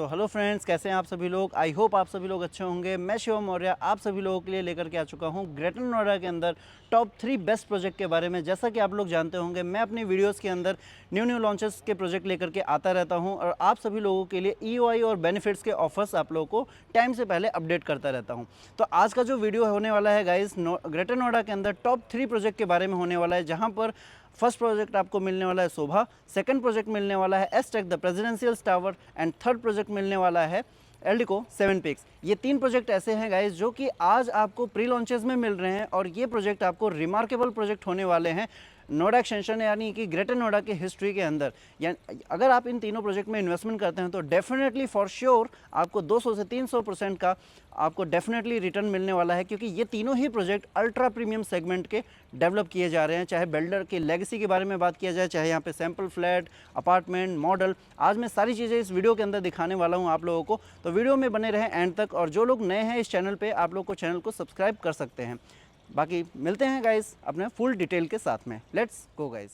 So hello friends, कैसे हैं आप सभी लोग। आई होप आप सभी लोग अच्छे होंगे। मैं शिवम मौर्य आप सभी लोगों के लिए लेकर के आ चुका हूं ग्रेटर नोएडा के अंदर टॉप 3 बेस्ट प्रोजेक्ट के बारे में। जैसा कि आप लोग जानते होंगे, मैं अपनी वीडियोस के अंदर न्यू लॉन्चेस के प्रोजेक्ट लेकर के आता रहता हूं और आप सभी लोगों के लिए ईओआई और बेनिफिट्स के ऑफर्स आप लोगों को टाइम से पहले अपडेट करता रहता हूँ। तो आज का जो वीडियो होने वाला है गाइस, ग्रेटर नोएडा के अंदर टॉप 3 प्रोजेक्ट के बारे में होने वाला है, जहाँ पर फर्स्ट प्रोजेक्ट आपको मिलने वाला है शोभा, सेकंड प्रोजेक्ट मिलने वाला है एसटेक the presidential tower and third project मिलने वाला है एल्डिको 7 पिक्स। ये 3 प्रोजेक्ट ऐसे हैं गाइस जो कि आज आपको प्री लॉन्चेस में मिल रहे हैं और ये प्रोजेक्ट आपको रिमार्केबल प्रोजेक्ट होने वाले हैं नोएडा एक्सटेंशन यानी कि ग्रेटर नोएडा की हिस्ट्री के अंदर। यानी अगर आप इन तीनों प्रोजेक्ट में इन्वेस्टमेंट करते हैं तो डेफिनेटली फॉर श्योर आपको 200 से 300% का आपको डेफिनेटली रिटर्न मिलने वाला है, क्योंकि ये तीनों ही प्रोजेक्ट अल्ट्रा प्रीमियम सेगमेंट के डेवलप किए जा रहे हैं। चाहे बिल्डर की लेगेसी के बारे में बात किया जाए, चाहे यहाँ पे सैम्पल फ्लैट, अपार्टमेंट, मॉडल, आज मैं सारी चीज़ें इस वीडियो के अंदर दिखाने वाला हूँ आप लोगों को। तो वीडियो में बने रहें एंड तक, और जो लोग नए हैं इस चैनल पर आप लोग को चैनल को सब्सक्राइब कर सकते हैं। बाकी मिलते हैं गाइस अपने फुल डिटेल के साथ में। Let's go guys.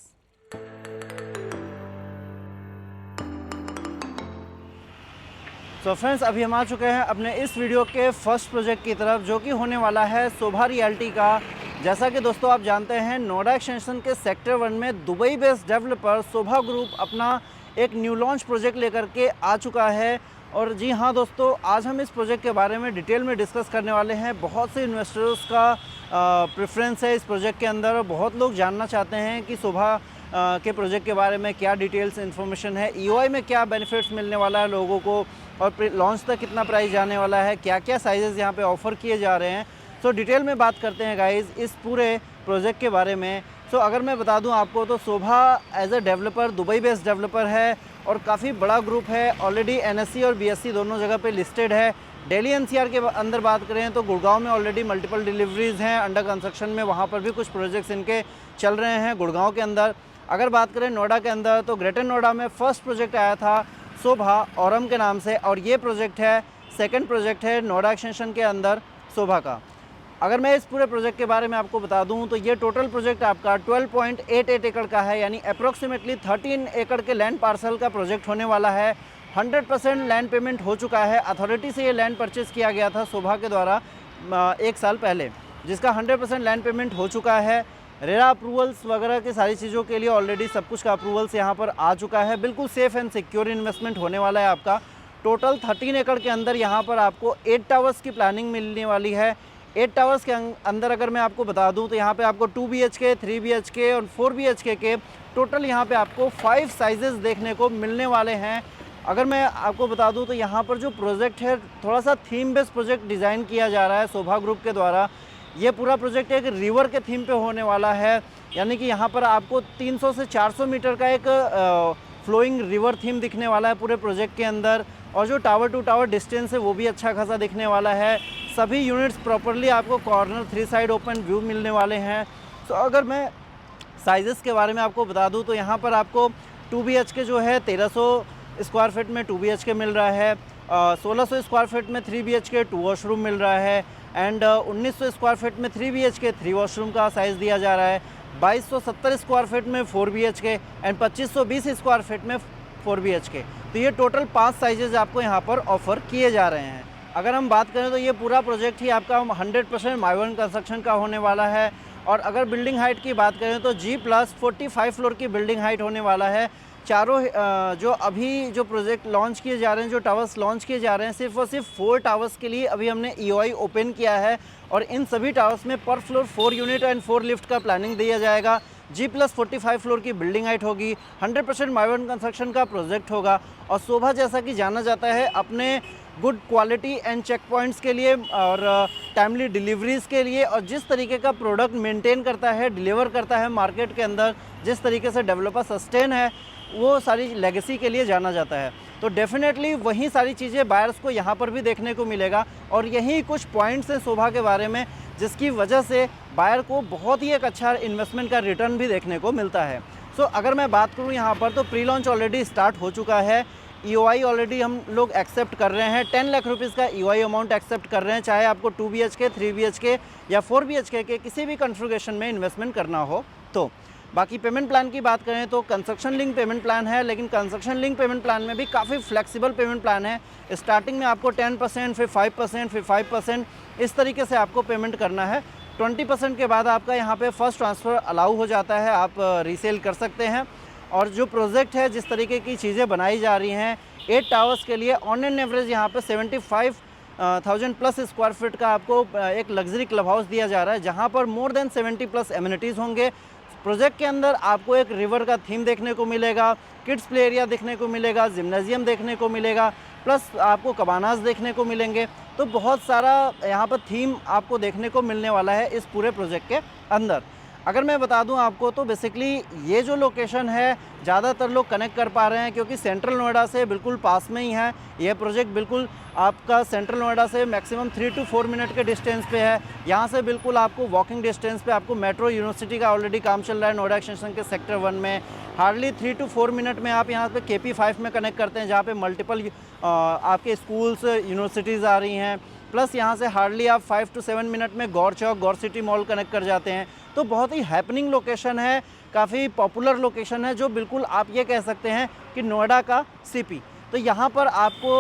तो फ्रेंड्स, अभी हम आ चुके हैं अपने इस वीडियो के फर्स्ट प्रोजेक्ट की तरफ, जो कि होने वाला है शोभा रियल्टी का। जैसा कि दोस्तों आप जानते हैं, नोएडा एक्सटेंशन के सेक्टर 1 में दुबई बेस्ड डेवलपर शोभा ग्रुप अपना एक न्यू लॉन्च प्रोजेक्ट लेकर के आ चुका है। और जी हाँ दोस्तों, आज हम इस प्रोजेक्ट के बारे में डिटेल में डिस्कस करने वाले हैं। बहुत से इन्वेस्टर्स का प्रेफरेंस है इस प्रोजेक्ट के अंदर और बहुत लोग जानना चाहते हैं कि शोभा के प्रोजेक्ट के बारे में क्या डिटेल्स इन्फॉर्मेशन है, ईओआई में क्या बेनिफिट्स मिलने वाला है लोगों को, और लॉन्च तक कितना प्राइस जाने वाला है, क्या क्या साइजेस यहाँ पे ऑफ़र किए जा रहे हैं। सो डिटेल में बात करते हैं गाइज़ इस पूरे प्रोजेक्ट के बारे में। सो अगर मैं बता दूं आपको तो Sobha as a developer Dubai based developer है और काफ़ी बड़ा ग्रुप है। ऑलरेडी एनएससी और बीएससी दोनों जगह पे लिस्टेड है। दिल्ली एनसीआर के अंदर बात करें तो गुड़गांव में ऑलरेडी मल्टीपल डिलीवरीज़ हैं अंडर कंस्ट्रक्शन में, वहाँ पर भी कुछ प्रोजेक्ट्स इनके चल रहे हैं गुड़गांव के अंदर। अगर बात करें नोएडा के अंदर तो ग्रेटर नोएडा में फर्स्ट प्रोजेक्ट आया था शोभा औरम के नाम से, और ये प्रोजेक्ट है सेकेंड प्रोजेक्ट है नोएडा एक्सटेंशन के अंदर शोभा का। अगर मैं इस पूरे प्रोजेक्ट के बारे में आपको बता दूं तो ये टोटल प्रोजेक्ट आपका 12.88 एकड़ का है, यानी अप्रॉक्सीमेटली 13 एकड़ के लैंड पार्सल का प्रोजेक्ट होने वाला है। 100% लैंड पेमेंट हो चुका है। अथॉरिटी से ये लैंड परचेज़ किया गया था शोभा के द्वारा 1 साल पहले, जिसका 100% लैंड पेमेंट हो चुका है। रेरा अप्रूवल्स वगैरह की सारी चीज़ों के लिए ऑलरेडी सब कुछ का अप्रूवल्स यहाँ पर आ चुका है। बिल्कुल सेफ़ एंड सिक्योर इन्वेस्टमेंट होने वाला है आपका। टोटल 13 एकड़ के अंदर यहाँ पर आपको 8 टावर्स की प्लानिंग मिलने वाली है। 8 टावर्स के अंदर अगर मैं आपको बता दूं तो यहाँ पे आपको 2 BHK, 3 BHK और 4 BHK के टोटल यहाँ पे आपको 5 साइजेस देखने को मिलने वाले हैं। अगर मैं आपको बता दूं तो यहाँ पर जो प्रोजेक्ट है थोड़ा सा थीम बेस्ड प्रोजेक्ट डिज़ाइन किया जा रहा है शोभा ग्रुप के द्वारा। ये पूरा प्रोजेक्ट एक रिवर के थीम पे होने वाला है, यानी कि यहाँ पर आपको 300 से 400 मीटर का एक फ्लोइंग रिवर थीम दिखने वाला है पूरे प्रोजेक्ट के अंदर। और जो टावर टू टावर डिस्टेंस है वो भी अच्छा खासा दिखने वाला है। सभी यूनिट्स प्रॉपरली आपको कॉर्नर 3 साइड ओपन व्यू मिलने वाले हैं। तो अगर मैं साइजेस के बारे में आपको बता दूं तो यहाँ पर आपको 2 BHK जो है 1300 स्क्वायर फीट में 2 BHK मिल रहा है। 1600 स्क्वायर फीट में 3 BHK 2 वॉशरूम मिल रहा है। एंड 1900 स्क्वायर फीट में 3 BHK 3 वॉशरूम का साइज़ दिया जा रहा है। 2270 स्क्वायर फीट में 4 BHK एंड 2520 स्क्वायर फीट में 4 BHK। तो ये टोटल 5 साइजेज आपको यहाँ पर ऑफ़र किए जा रहे हैं। अगर हम बात करें तो ये पूरा प्रोजेक्ट ही आपका 100% माइवन कंस्ट्रक्शन का होने वाला है। और अगर बिल्डिंग हाइट की बात करें तो G+45 फ्लोर की बिल्डिंग हाइट होने वाला है। चारों जो अभी जो प्रोजेक्ट लॉन्च किए जा रहे हैं, जो टावर्स लॉन्च किए जा रहे हैं, सिर्फ और सिर्फ 4 टावर्स के लिए अभी हमने ईओआई ओपन किया है। और इन सभी टावर्स में पर फ्लोर 4 यूनिट एंड 4 लिफ्ट का प्लानिंग दिया जाएगा। G+45 फ्लोर की बिल्डिंग हाइट होगी। 100% माइवन कंस्ट्रक्शन का प्रोजेक्ट होगा। और शोभा जैसा कि जाना जाता है अपने good quality and check points के लिए और टाइमली डिलीवरीज़ के लिए, और जिस तरीके का प्रोडक्ट मेंटेन करता है, डिलीवर करता है मार्केट के अंदर, जिस तरीके से डेवलपर सस्टेन है, वो सारी लेगेसी के लिए जाना जाता है। तो डेफिनेटली वही सारी चीज़ें बायर्स को यहाँ पर भी देखने को मिलेगा। और यही कुछ पॉइंट्स हैं शोभा के बारे में जिसकी वजह से बायर को बहुत ही एक अच्छा इन्वेस्टमेंट का रिटर्न भी देखने को मिलता है। सो अगर मैं बात करूँ यहाँ पर तो प्री लॉन्च ऑलरेडी स्टार्ट हो चुका है। ईओआई ऑलरेडी हम लोग एक्सेप्ट कर रहे हैं। 10 लाख रुपीज़ का ईओआई अमाउंट एक्सेप्ट कर रहे हैं, चाहे आपको 2 BHK, 3 BHK या 4 BHK के किसी भी कॉन्फ़िगरेशन में इन्वेस्टमेंट करना हो तो। बाकी पेमेंट प्लान की बात करें तो कंस्ट्रक्शन लिंक पेमेंट प्लान है, लेकिन कंस्ट्रक्शन लिंक पेमेंट प्लान में भी काफ़ी फ्लेक्सिबल पेमेंट प्लान है। स्टार्टिंग में आपको 10%, फिर 5%, फिर 5%, इस तरीके से आपको पेमेंट करना है। 20% के बाद आपका यहाँ पे फर्स्ट ट्रांसफ़र अलाउ हो जाता है, आप रीसेल कर सकते हैं। और जो प्रोजेक्ट है, जिस तरीके की चीज़ें बनाई जा रही हैं 8 टावर्स के लिए, ऑन एन एवरेज यहाँ पे 75,000 प्लस स्क्वायर फीट का आपको एक लग्जरी क्लब हाउस दिया जा रहा है, जहाँ पर मोर देन 70 प्लस एमिनिटीज़ होंगे। प्रोजेक्ट के अंदर आपको एक रिवर का थीम देखने को मिलेगा, किड्स प्ले एरिया देखने को मिलेगा, जिम्नेजियम देखने को मिलेगा, प्लस आपको कबानास देखने को मिलेंगे। तो बहुत सारा यहाँ पर थीम आपको देखने को मिलने वाला है इस पूरे प्रोजेक्ट के अंदर। अगर मैं बता दूं आपको तो बेसिकली ये जो लोकेशन है ज़्यादातर लोग कनेक्ट कर पा रहे हैं, क्योंकि सेंट्रल नोएडा से बिल्कुल पास में ही है। यह प्रोजेक्ट बिल्कुल आपका सेंट्रल नोएडा से मैक्सिमम 3 to 4 मिनट के डिस्टेंस पे है। यहाँ से बिल्कुल आपको वॉकिंग डिस्टेंस पे आपको मेट्रो यूनिवर्सिटी का ऑलरेडी काम चल रहा है नोएडा एक्सटेंशन के सेक्टर 1 में। हार्डली 3 to 4 मिनट में आप यहाँ पे KP5 में कनेक्ट करते हैं, जहाँ पे मल्टीपल आपके स्कूल्स यूनिवर्सिटीज़ आ रही हैं। प्लस यहाँ से हार्डली आप 5 to 7 मिनट में गौर चौक, गौर सिटी मॉल कनेक्ट कर जाते हैं। तो बहुत ही हैपनिंग लोकेशन है, काफ़ी पॉपुलर लोकेशन है, जो बिल्कुल आप ये कह सकते हैं कि नोएडा का CP। तो यहाँ पर आपको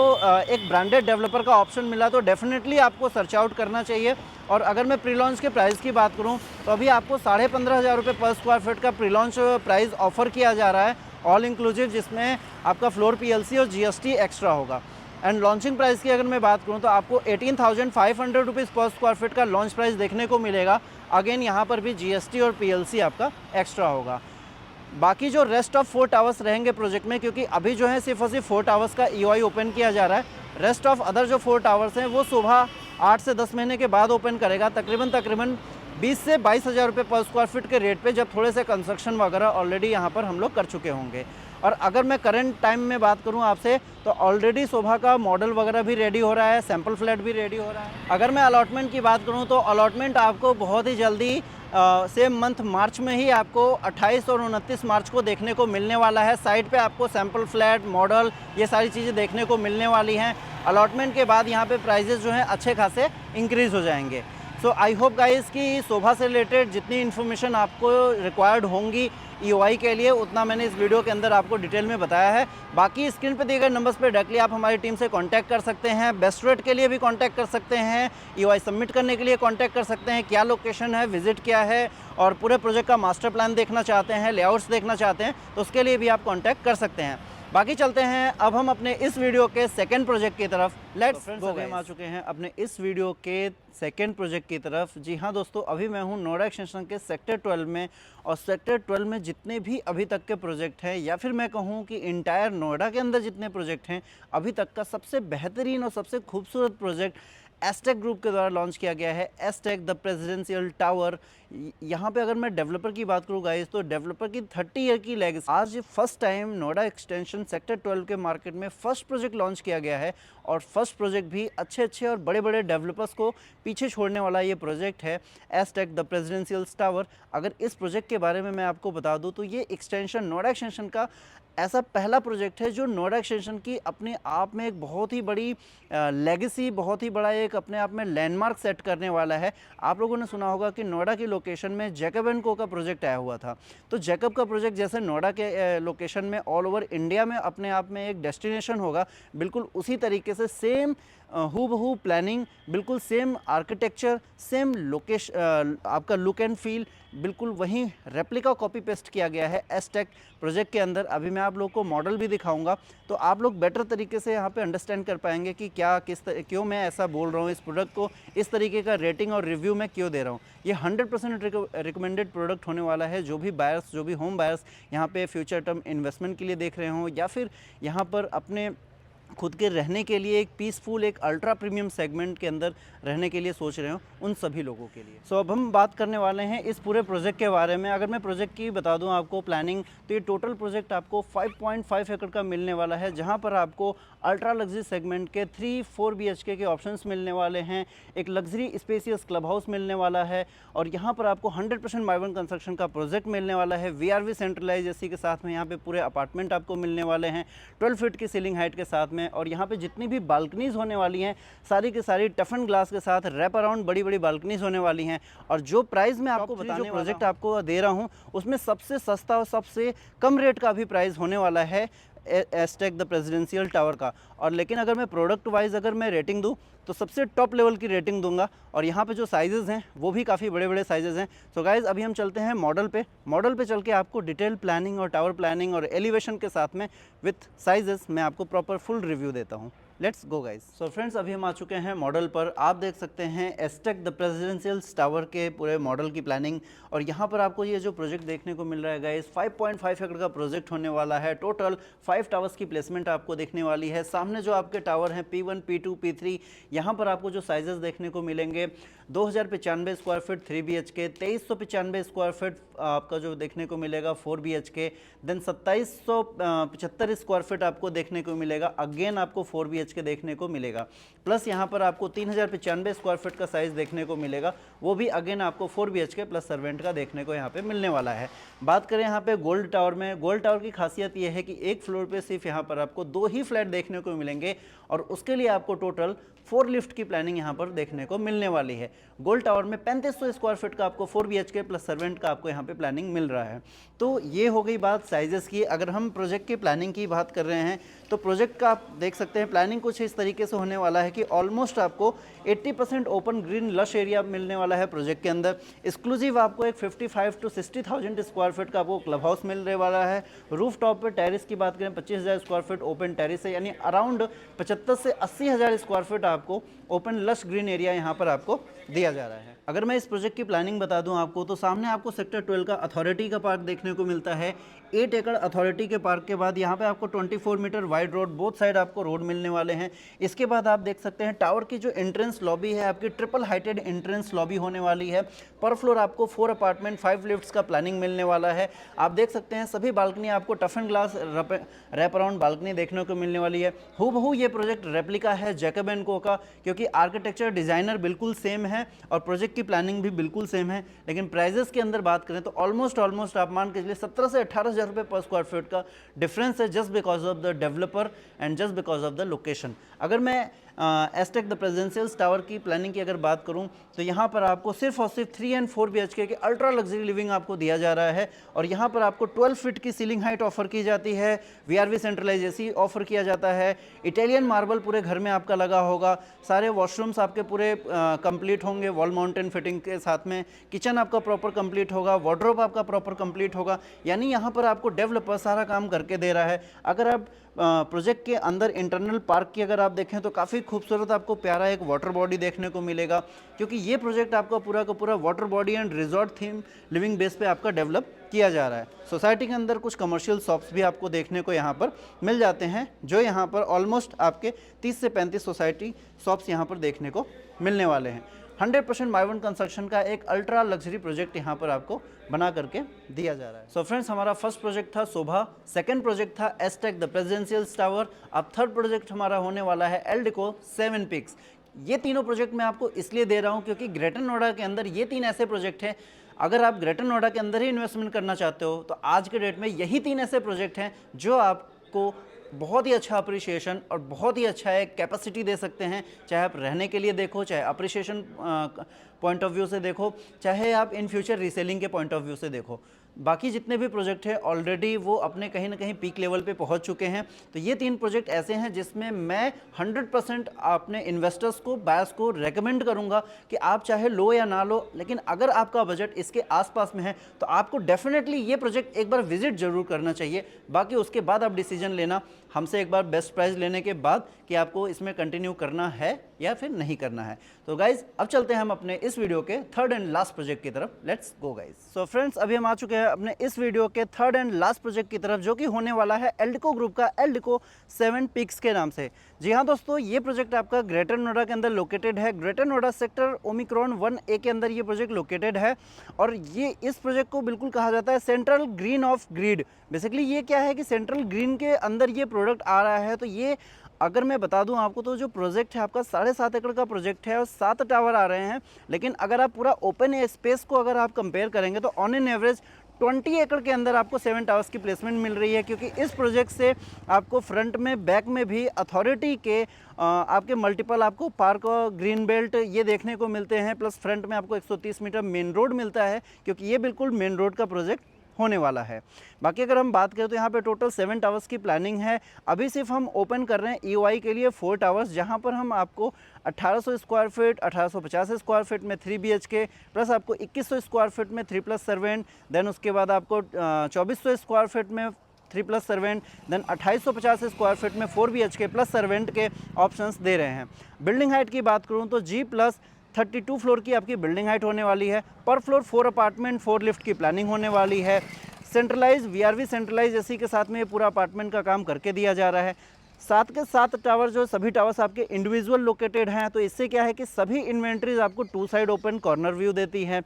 एक ब्रांडेड डेवलपर का ऑप्शन मिला, तो डेफिनेटली आपको सर्च आउट करना चाहिए। और अगर मैं प्री लॉन्च के प्राइस की बात करूँ तो अभी आपको 15,500 रुपये पर स्क्वायर फीट का प्री लॉन्च प्राइस ऑफर किया जा रहा है, ऑल इंक्लूसिव, जिसमें आपका फ्लोर PLC और GST एक्स्ट्रा होगा। एंड लॉन्चिंग प्राइस की अगर मैं बात करूं तो आपको 18,500 रुपीज़ पर स्क्वायर फीट का लॉन्च प्राइस देखने को मिलेगा। अगेन यहाँ पर भी GST और PLC आपका एक्स्ट्रा होगा। बाकी जो रेस्ट ऑफ 4 टावर्स रहेंगे प्रोजेक्ट में, क्योंकि अभी जो है सिर्फ और सिर्फ 4 टावर्स का EOI ओपन किया जा रहा है, रेस्ट ऑफ अदर जो 4 टावर्स हैं वो सुबह 8 से 10 महीने के बाद ओपन करेगा, तकरीबन 20 से 22,000 रुपये पर स्क्वायर फीट के रेट पे, जब थोड़े से कंस्ट्रक्शन वगैरह ऑलरेडी यहाँ पर हम लोग कर चुके होंगे। और अगर मैं करंट टाइम में बात करूँ आपसे तो ऑलरेडी शोभा का मॉडल वगैरह भी रेडी हो रहा है, सैम्पल फ्लैट भी रेडी हो रहा है। अगर मैं अलॉटमेंट की बात करूँ तो अलॉटमेंट आपको बहुत ही जल्दी सेम मंथ मार्च में ही आपको 28 और 29 मार्च को देखने को मिलने वाला है। साइट पे आपको सैम्पल फ्लैट, मॉडल, ये सारी चीज़ें देखने को मिलने वाली हैं। अलॉटमेंट के बाद यहाँ पे प्राइजेस जो हैं अच्छे खासे इंक्रीज़ हो जाएंगे। सो आई होप गाइस कि शोभा से रिलेटेड जितनी इन्फॉर्मेशन आपको रिक्वायर्ड होंगी EOI के लिए, उतना मैंने इस वीडियो के अंदर आपको डिटेल में बताया है। बाकी स्क्रीन पे दिए गए नंबर्स पे डायरेक्टली आप हमारी टीम से कांटेक्ट कर सकते हैं। बेस्ट रेट के लिए भी कांटेक्ट कर सकते हैं, EOI सबमिट करने के लिए कांटेक्ट कर सकते हैं, क्या लोकेशन है, विजिट क्या है, और पूरे प्रोजेक्ट का मास्टर प्लान देखना चाहते हैं, लेआउट्स देखना चाहते हैं, तो उसके लिए भी आप कॉन्टैक्ट कर सकते हैं। बाकी चलते हैं अब हम अपने इस वीडियो के सेकंड प्रोजेक्ट की तरफ। Let's go. हम आ चुके हैं अपने इस वीडियो के सेकंड प्रोजेक्ट की तरफ। जी हाँ दोस्तों, अभी मैं हूँ नोएडा एक्सटेंशन के सेक्टर 12 में, और सेक्टर 12 में जितने भी अभी तक के प्रोजेक्ट हैं, या फिर मैं कहूँ कि इंटायर नोएडा के अंदर जितने प्रोजेक्ट हैं, अभी तक का सबसे बेहतरीन और सबसे खूबसूरत प्रोजेक्ट एस्टेक ग्रुप के द्वारा लॉन्च किया गया है, एस्टेक द प्रेसिडेंशियल टावर। यहाँ पे अगर मैं डेवलपर की बात करूँ गाइस, तो डेवलपर की 30 ईयर की लेगेसी, आज first time Noida extension sector 12 के मार्केट में फर्स्ट प्रोजेक्ट लॉन्च किया गया है, और फर्स्ट प्रोजेक्ट भी अच्छे और बड़े डेवलपर्स को पीछे छोड़ने वाला ये प्रोजेक्ट है, एस्टेक द प्रेसिडेंशियल टावर। अगर इस प्रोजेक्ट के बारे में मैं आपको बता दूँ तो ये एक्सटेंशन, नोएडा एक्सटेंशन का ऐसा पहला प्रोजेक्ट है जो नोएडा एक्सटेंशन की अपने आप में एक बहुत ही बड़ी लेगेसी, बहुत ही बड़ा एक अपने आप में लैंडमार्क सेट करने वाला है। आप लोगों ने सुना होगा कि नोएडा की लोकेशन में जैकब एंड को का प्रोजेक्ट आया हुआ था, तो जैकब का प्रोजेक्ट जैसे नोएडा के लोकेशन में ऑल ओवर इंडिया में अपने आप में एक डेस्टिनेशन होगा, बिल्कुल उसी तरीके से सेम हूबहू प्लानिंग, बिल्कुल सेम आर्किटेक्चर, सेम लोकेशन, आपका लुक एंड फील बिल्कुल वहीं रेप्लिका कॉपी पेस्ट किया गया है एस्टेक प्रोजेक्ट के अंदर। अभी मैं आप लोग को मॉडल भी दिखाऊंगा, तो आप लोग बेटर तरीके से यहाँ पे अंडरस्टैंड कर पाएंगे कि क्यों मैं ऐसा बोल रहा हूँ, इस प्रोडक्ट को इस तरीके का रेटिंग और रिव्यू मैं क्यों दे रहा हूँ। ये 100% रिकमेंडेड प्रोडक्ट होने वाला है। जो भी बायर्स, जो भी होम बायर्स यहाँ पे फ्यूचर टर्म इन्वेस्टमेंट के लिए देख रहे हों, या फिर यहाँ पर अपने खुद के रहने के लिए एक पीसफुल, एक अल्ट्रा प्रीमियम सेगमेंट के अंदर रहने के लिए सोच रहे हो, उन सभी लोगों के लिए। सो अब हम बात करने वाले हैं इस पूरे प्रोजेक्ट के बारे में। अगर मैं प्रोजेक्ट की बता दूं आपको प्लानिंग, तो ये टोटल प्रोजेक्ट आपको 5.5 एकड़ का मिलने वाला है, जहां पर आपको अल्ट्रा लग्जरी सेगमेंट के 3-4 BHK के ऑप्शंस मिलने वाले हैं, एक लग्जरी स्पेसियस क्लब हाउस मिलने वाला है, और यहाँ पर आपको 100% माइवन कंस्ट्रक्शन का प्रोजेक्ट मिलने वाला है। VRV सेंट्रलाइज AC के साथ में यहाँ पे पूरे अपार्टमेंट आपको मिलने वाले हैं, 12 फीट की सीलिंग हाइट के साथ में, और यहाँ पे जितनी भी बालकनीज़ होने वाली हैं सारी की सारी टफन ग्लास के साथ रैप अराउंड बड़ी बड़ी बालकनीज़ होने वाली हैं। और जो प्राइस मैं आपको बताने जो प्रोजेक्ट आपको दे रहा हूँ उसमें सबसे सस्ता और सबसे कम रेट का भी प्राइस होने वाला है एस्टेक द प्रेसिडेंशियल टावर का। और लेकिन अगर मैं प्रोडक्ट वाइज अगर मैं रेटिंग दूं तो सबसे टॉप लेवल की रेटिंग दूंगा। और यहाँ पे जो साइजेज़ हैं वो भी काफ़ी बड़े बड़े साइजेज़ हैं। सो गाइज़ अभी हम चलते हैं मॉडल पे चल के आपको डिटेल प्लानिंग और टावर प्लानिंग और एलिवेशन के साथ में विथ साइजेस मैं आपको प्रॉपर फुल रिव्यू देता हूँ। Let's go guys. So friends अभी हम आ चुके हैं मॉडल पर। आप देख सकते हैं एस्टेक द प्रेसिडेंशियल टावर के पूरे मॉडल की प्लानिंग। और यहाँ पर आपको ये जो प्रोजेक्ट देखने को मिल रहा है गाइज 5.5 एकड़ का प्रोजेक्ट होने वाला है। टोटल 5 टावर्स की प्लेसमेंट आपको देखने वाली है। सामने जो आपके टावर हैं P1, P2, P3, यहाँ पर आपको जो साइजेस देखने को मिलेंगे 2095 square feet 3 BHK, 2395 square feet आपका जो देखने को मिलेगा 4 BHK, देन 2775 स्क्वायर फीट आपको देखने को मिलेगा, अगेन आपको 4 BHK देखने को मिलेगा। प्लस यहाँ पर आपको 3095 स्क्वायर फीट का साइज देखने को मिलेगा, वो भी अगेन आपको 4 BHK प्लस सर्वेंट का देखने को यहाँ पे मिलने वाला है। बात करें यहाँ पे गोल्ड टावर में, गोल्ड टावर की खासियत ये है कि एक फ्लोर पे सिर्फ यहाँ पर आपको 2 ही फ्लैट देखने को मिलेंगे और उसके लिए आपको टोटल 4 लिफ्ट की प्लानिंग यहाँ पर देखने को मिलने वाली है। गोल्ड टावर में 3500 स्क्वायर फीट का आपको 4 BHK प्लस सर्वेंट का आपको यहाँ पे प्लानिंग मिल रहा है। तो ये हो गई बात साइजेस की। अगर हम प्रोजेक्ट की प्लानिंग की बात कर रहे हैं तो प्रोजेक्ट का आप देख सकते हैं प्लानिंग कुछ इस तरीके से होने वाला है कि ऑलमोस्ट आपको 80% ओपन ग्रीन लश एरिया मिलने वाला है प्रोजेक्ट के अंदर। एक्सक्लूसिव आपको एक 55 to 60,000 स्क्वायर फीट का आपको क्लब हाउस मिलने वाला है। रूफ टॉप पर टेरिस की बात करें 25,000 स्क्वायर फीट ओपन टेरिस है, यानी अराउंड 75 से 80,000 स्क्वायर फीट आपको ओपन लश ग्रीन एरिया यहाँ पर आपको दिया जा रहा है। अगर मैं इस प्रोजेक्ट की प्लानिंग बता दूं आपको तो सामने आपको सेक्टर 12 का अथॉरिटी का पार्क देखने को मिलता है। 8 एकड़ अथॉरिटी के पार्क के बाद यहाँ पे आपको 24 metre wide road, both side आपको रोड मिलने वाले हैं। इसके बाद आप देख सकते हैं टावर की जो एंट्रेंस लॉबी है आपकी ट्रिपल हाइटेड एंट्रेंस लॉबी होने वाली है। पर फ्लोर आपको 4 अपार्टमेंट 5 लिफ्ट्स का प्लानिंग मिलने वाला है। आप देख सकते हैं सभी बालकनी आपको tough and glass wrap around balcony देखने को मिलने वाली है। हूबहू ये प्रोजेक्ट रेप्लिका है जैकब एंड को का, क्योंकि आर्किटेक्चर डिजाइनर बिल्कुल सेम है और प्रोजेक्ट की प्लानिंग भी बिल्कुल सेम है। लेकिन प्राइजेस की अंदर बात करें तो ऑलमोस्ट आप मान के चलिए 17 से 18,000 रुपये पर स्क्वायर फीट का डिफरेंस है, just because of the developer and just because of the location. अगर मैं एस्टेक द प्रेसिडेंशियल टावर की प्लानिंग की अगर बात करूं तो यहाँ पर आपको सिर्फ और सिर्फ 3 and 4 BHK के अल्ट्रा लग्जरी लिविंग आपको दिया जा रहा है। और यहाँ पर आपको 12 फीट की सीलिंग हाइट ऑफर की जाती है, VRV सेंट्रलाइज AC ऑफर किया जाता है, इटालियन मार्बल पूरे घर में आपका लगा होगा, सारे वॉशरूम्स आपके पूरे कंप्लीट होंगे वॉल माउंटेन फिटिंग के साथ में, किचन आपका प्रॉपर कंप्लीट होगा, वार्डरोब आपका प्रॉपर कंप्लीट होगा। यानी यहाँ पर आपको डेवलपर सारा काम करके दे रहा है। अगर आप प्रोजेक्ट के अंदर इंटरनल पार्क की अगर आप देखें तो काफ़ी खूबसूरत आपको प्यारा एक वाटर बॉडी देखने को मिलेगा, क्योंकि ये प्रोजेक्ट आपका पूरा का पूरा water body and resort theme living base पे आपका डेवलप किया जा रहा है। सोसाइटी के अंदर कुछ कमर्शियल शॉप्स भी आपको देखने को यहाँ पर मिल जाते हैं, जो यहाँ पर ऑलमोस्ट आपके 30 से 35 सोसाइटी शॉप्स यहाँ पर देखने को मिलने वाले हैं। 100% माइवन कंस्ट्रक्शन का एक अल्ट्रा लग्जरी प्रोजेक्ट यहाँ पर आपको बना करके दिया जा रहा है। सो फ्रेंड्स हमारा फर्स्ट प्रोजेक्ट था शोभा, सेकंड प्रोजेक्ट था एस्टेक द प्रेसिडेंशियल टावर, अब थर्ड प्रोजेक्ट हमारा होने वाला है एल्डिको 7 पिक्स। ये तीनों प्रोजेक्ट मैं आपको इसलिए दे रहा हूँ क्योंकि ग्रेटर नोएडा के अंदर ये 3 ऐसे प्रोजेक्ट हैं, अगर आप ग्रेटर नोएडा के अंदर ही इन्वेस्टमेंट करना चाहते हो तो आज के डेट में यही 3 ऐसे प्रोजेक्ट हैं जो आपको बहुत ही अच्छा अप्रिशिएशन और बहुत ही अच्छा एक कैपेसिटी दे सकते हैं। चाहे आप रहने के लिए देखो, चाहे अप्रिशिएशन पॉइंट ऑफ व्यू से देखो, चाहे आप इन फ्यूचर रीसेलिंग के पॉइंट ऑफ व्यू से देखो। बाकी जितने भी प्रोजेक्ट हैं ऑलरेडी वो अपने कहीं ना कहीं पीक लेवल पे पहुंच चुके हैं। तो ये 3 प्रोजेक्ट ऐसे हैं जिसमें मैं 100% अपने इन्वेस्टर्स को, बायर्स को रेकमेंड करूंगा कि आप चाहे लो या ना लो, लेकिन अगर आपका बजट इसके आसपास में है तो आपको डेफिनेटली ये प्रोजेक्ट एक बार विजिट जरूर करना चाहिए। बाकी उसके बाद आप डिसीजन लेना हमसे एक बार बेस्ट प्राइस लेने के बाद कि आपको इसमें कंटिन्यू करना है या फिर नहीं करना है। तो गाइज अब चलते हैं हम अपने इस वीडियो के थर्ड एंड लास्ट प्रोजेक्ट की तरफ। Let's go guys. So friends अभी हम आ चुके हैं अपने इस वीडियो के थर्ड एंड लास्ट प्रोजेक्ट की तरफ, जो कि होने वाला है एल्डिको ग्रुप का एल्डिको 7 पिक्स के नाम से। जी हाँ दोस्तों, ये प्रोजेक्ट आपका ग्रेटर नोएडा के अंदर लोकेटेड है। Greater Noida sector Omicron 1A के अंदर ये प्रोजेक्ट लोकेटेड है और ये इस प्रोजेक्ट को बिल्कुल कहा जाता है central green of grid. Basically ये क्या है कि सेंट्रल ग्रीन के अंदर ये प्रोडक्ट आ रहा है। तो ये अगर मैं बता दूं आपको तो जो प्रोजेक्ट है आपका 7.5 एकड़ का प्रोजेक्ट है और 7 टावर आ रहे हैं। लेकिन अगर आप पूरा ओपन स्पेस को अगर आप कंपेयर करेंगे तो ऑन एन एवरेज 20 एकड़ के अंदर आपको 7 टावर्स की प्लेसमेंट मिल रही है, क्योंकि इस प्रोजेक्ट से आपको फ्रंट में बैक में भी अथॉरिटी के आपके मल्टीपल आपको पार्क और ग्रीन बेल्ट ये देखने को मिलते हैं, प्लस फ्रंट में आपको 130 मीटर मेन रोड मिलता है, क्योंकि ये बिल्कुल मेन रोड का प्रोजेक्ट होने वाला है। बाकी अगर हम बात करें तो यहाँ पे टोटल 7 टावर्स की प्लानिंग है। अभी सिर्फ हम ओपन कर रहे हैं EOI के लिए 4 टावर्स, जहाँ पर हम आपको 1800 स्क्वायर फीट, 1850 स्क्वायर फीट में 3 BHK, प्लस आपको 2100 स्क्वायर फीट में 3+ सर्वेंट, देन उसके बाद आपको 2400 स्क्वायर फीट में 3+ सर्वेंट, देन 2850 स्क्वायर फीट में 4 BHK प्लस सर्वेंट के ऑप्शंस दे रहे हैं। बिल्डिंग हाइट की बात करूँ तो G+32 फ्लोर की आपकी बिल्डिंग हाइट होने वाली है। पर फ्लोर 4 अपार्टमेंट 4 लिफ्ट की प्लानिंग होने वाली है। सेंट्रलाइज VRV सेंट्रलाइज एसी के साथ में ये पूरा अपार्टमेंट का काम करके दिया जा रहा है। 7 के 7 टावर जो सभी टावर्स आपके इंडिविजुअल लोकेटेड हैं, तो इससे क्या है कि सभी इन्वेंट्रीज आपको 2 साइड ओपन कॉर्नर व्यू देती है।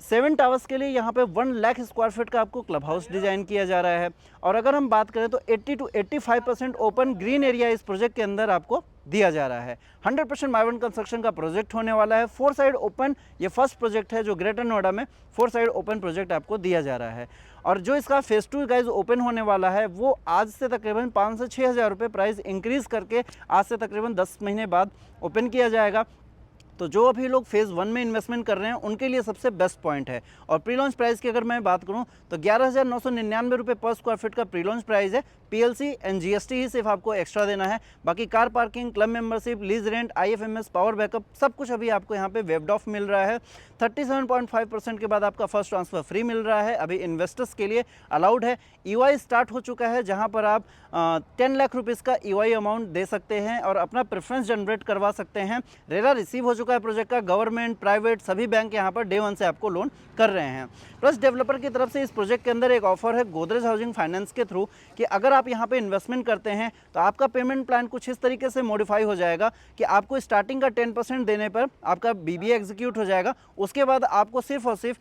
7 टावर्स के लिए यहाँ पे 1 लाख स्क्वायर फीट का आपको क्लब हाउस डिज़ाइन किया जा रहा है। और अगर हम बात करें तो 80 to 85% ओपन ग्रीन एरिया इस प्रोजेक्ट के अंदर आपको दिया जा रहा है। 100% माइवन कंस्ट्रक्शन का प्रोजेक्ट होने वाला है। 4 साइड ओपन ये फर्स्ट प्रोजेक्ट है जो ग्रेटर नोएडा में 4 साइड ओपन प्रोजेक्ट आपको दिया जा रहा है। और जो इसका फेज़ 2 गाइज ओपन होने वाला है वो आज से तकरीबन 5 से 6 हज़ार रुपये प्राइस इंक्रीज़ करके आज से तकरीबन 10 महीने बाद ओपन किया जाएगा। तो जो अभी लोग फेज़ 1 में इन्वेस्टमेंट कर रहे हैं उनके लिए सबसे बेस्ट पॉइंट है। और प्री लॉन्च प्राइस की अगर मैं बात करूं तो 11,999 रुपये पर स्क्वायर फीट का प्री लॉन्च प्राइस है। PLC एंड GST ही सिर्फ आपको एक्स्ट्रा देना है। बाकी car parking, club membership, lease rent, IFMS, power backup सब कुछ अभी आपको यहाँ पे वेब्ड ऑफ मिल रहा है। 37.5% के बाद आपका फर्स्ट ट्रांसफ़र फ्री मिल रहा है, अभी इन्वेस्टर्स के लिए अलाउड है। EOI स्टार्ट हो चुका है, जहाँ पर आप 10 लाख रुपीज़ का EOI अमाउंट दे सकते हैं और अपना प्रेफरेंस जनरेट करवा सकते हैं। रेरा रिसीव हो चुका है प्रोजेक्ट का। गवर्नमेंट, प्राइवेट सभी बैंक यहाँ पर डे 1 से आपको लोन कर रहे हैं। प्लस डेवलपर की तरफ से इस प्रोजेक्ट के अंदर एक ऑफर है गोदरेज हाउसिंग फाइनेंस के थ्रू कि अगर आप यहाँ पे इन्वेस्टमेंट करते हैं तो आपका पेमेंट प्लान कुछ इस तरीके से मॉडिफाई हो जाएगा कि आपको स्टार्टिंग का 10% देने पर आपका BBA एग्जीक्यूट हो जाएगा। उसके बाद आपको सिर्फ और सिर्फ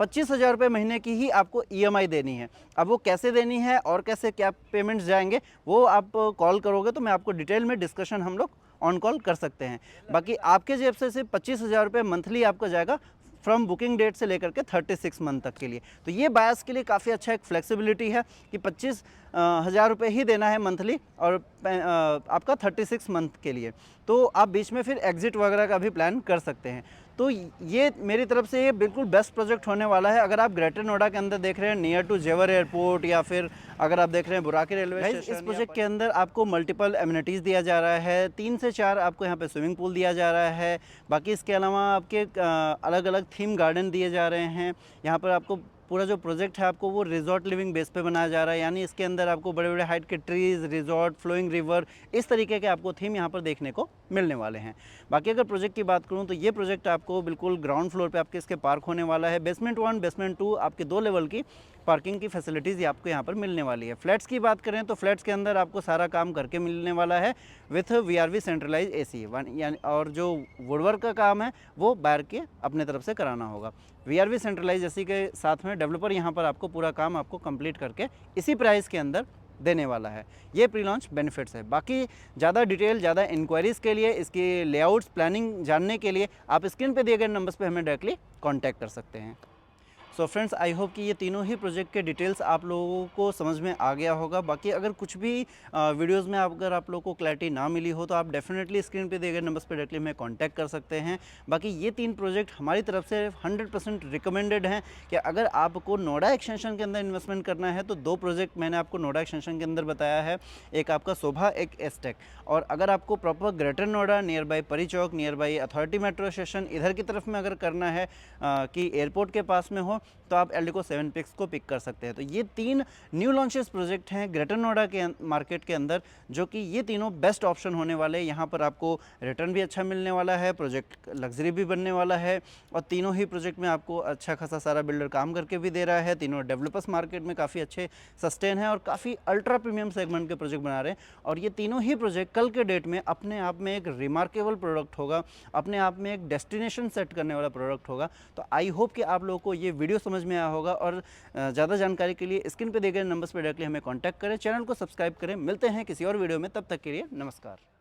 25,000 रुपये महीने की ही आपको EMI देनी है। अब वो कैसे देनी है और कैसे क्या पेमेंट्स जाएंगे वो आप कॉल करोगे तो मैं आपको डिटेल में डिस्कशन हम लोग ऑन कॉल कर सकते हैं। बाकी आपके जेब से सिर्फ 25,000 रुपये मंथली आपका जाएगा फ्रॉम बुकिंग डेट से लेकर के 36 मंथ तक के लिए। तो ये बायर्स के लिए काफ़ी अच्छा एक फ्लेक्सिबिलिटी है कि 25,000 रुपये ही देना है मंथली और आपका 36 मंथ के लिए। तो आप बीच में फिर एग्जिट वगैरह का भी प्लान कर सकते हैं। तो ये मेरी तरफ से ये बिल्कुल बेस्ट प्रोजेक्ट होने वाला है। अगर आप ग्रेटर नोएडा के अंदर देख रहे हैं नियर टू जेवर एयरपोर्ट या फिर अगर आप देख रहे हैं बुराकी रेलवे स्टेशन, इस प्रोजेक्ट के अंदर आपको मल्टीपल एमिनिटीज़ दिया जा रहा है। 3 से 4 आपको यहाँ पे स्विमिंग पूल दिया जा रहा है। बाकी इसके अलावा आपके अलग अलग थीम गार्डन दिए जा रहे हैं। यहाँ पर आपको पूरा जो प्रोजेक्ट है आपको वो रिजॉर्ट लिविंग बेस पे बनाया जा रहा है, यानी इसके अंदर आपको बड़े बड़े हाइट के ट्रीज़, रिजॉर्ट, फ्लोइंग रिवर, इस तरीके के आपको थीम यहाँ पर देखने को मिलने वाले हैं। बाकी अगर प्रोजेक्ट की बात करूँ तो ये प्रोजेक्ट आपको बिल्कुल ग्राउंड फ्लोर पे आपके इसके पार्क होने वाला है। बेसमेंट 1, बेसमेंट 2 आपके 2 लेवल की पार्किंग की फैसिलिटीज़ आपको यहाँ पर मिलने वाली है। फ्लैट्स की बात करें तो फ्लैट्स के अंदर आपको सारा काम करके मिलने वाला है विथ VRV सेंट्रलाइज AC यानी, और जो वुडवर्क का काम है वो बाहर के अपने तरफ से कराना होगा। VRV सेंट्रलाइज AC के साथ में डेवलपर यहाँ पर आपको पूरा काम आपको कंप्लीट करके इसी प्राइस के अंदर देने वाला है। ये प्री लॉन्च बेनिफिट्स है। बाकी ज़्यादा डिटेल, ज़्यादा इंक्वायरीज़ के लिए, इसकी लेआउट्स प्लानिंग जानने के लिए आप स्क्रीन पे दिए गए नंबर्स पे हमें डायरेक्टली कांटेक्ट कर सकते हैं। सो फ्रेंड्स, आई होप कि ये तीनों ही प्रोजेक्ट के डिटेल्स आप लोगों को समझ में आ गया होगा। बाकी अगर कुछ भी वीडियोस में अगर आप लोगों को क्लैरिटी ना मिली हो तो आप डेफिनेटली स्क्रीन पे दिए गए नंबर्स पे डायरेक्टली हमें कांटेक्ट कर सकते हैं। बाकी ये 3 प्रोजेक्ट हमारी तरफ से 100% रिकमेंडेड हैं कि अगर आपको नोएडा एक्सटेंशन के अंदर इन्वेस्टमेंट करना है तो 2 प्रोजेक्ट मैंने आपको नोएडा एक्सटेंशन के अंदर बताया है, एक आपका शोभा, एक एस्टेक। और अगर आपको proper Greater Noida near by Pari Chowk, near by authority metro station इधर की तरफ में अगर करना है कि एयरपोर्ट के पास में हो तो आप एल्डिको 7 पिक्स को पिक कर सकते हैं। तो ये 3 न्यू लॉन्चेस प्रोजेक्ट हैं ग्रेटर नोएडा के मार्केट के अंदर, जो कि ये तीनों बेस्ट ऑप्शन होने वाले हैं। यहाँ पर आपको रिटर्न भी अच्छा मिलने वाला है, प्रोजेक्ट लग्जरी भी बनने वाला है और तीनों ही प्रोजेक्ट में आपको अच्छा खासा सारा बिल्डर काम करके भी दे रहा है। तीनों डेवलपर्स मार्केट में काफ़ी अच्छे सस्टेन हैं और काफ़ी अल्ट्रा प्रीमियम सेगमेंट के प्रोजेक्ट बना रहे हैं। और ये तीनों ही प्रोजेक्ट कल के डेट में अपने आप में एक रिमार्केबल प्रोडक्ट होगा, अपने आप में एक डेस्टिनेशन सेट करने वाला प्रोडक्ट होगा। तो आई होप कि आप लोगों को ये वीडियो समझ में आया होगा और ज़्यादा जानकारी के लिए स्क्रीन पे दिए गए नंबर्स पर डायरेक्टली हमें कांटेक्ट करें, चैनल को सब्सक्राइब करें। मिलते हैं किसी और वीडियो में, तब तक के लिए नमस्कार।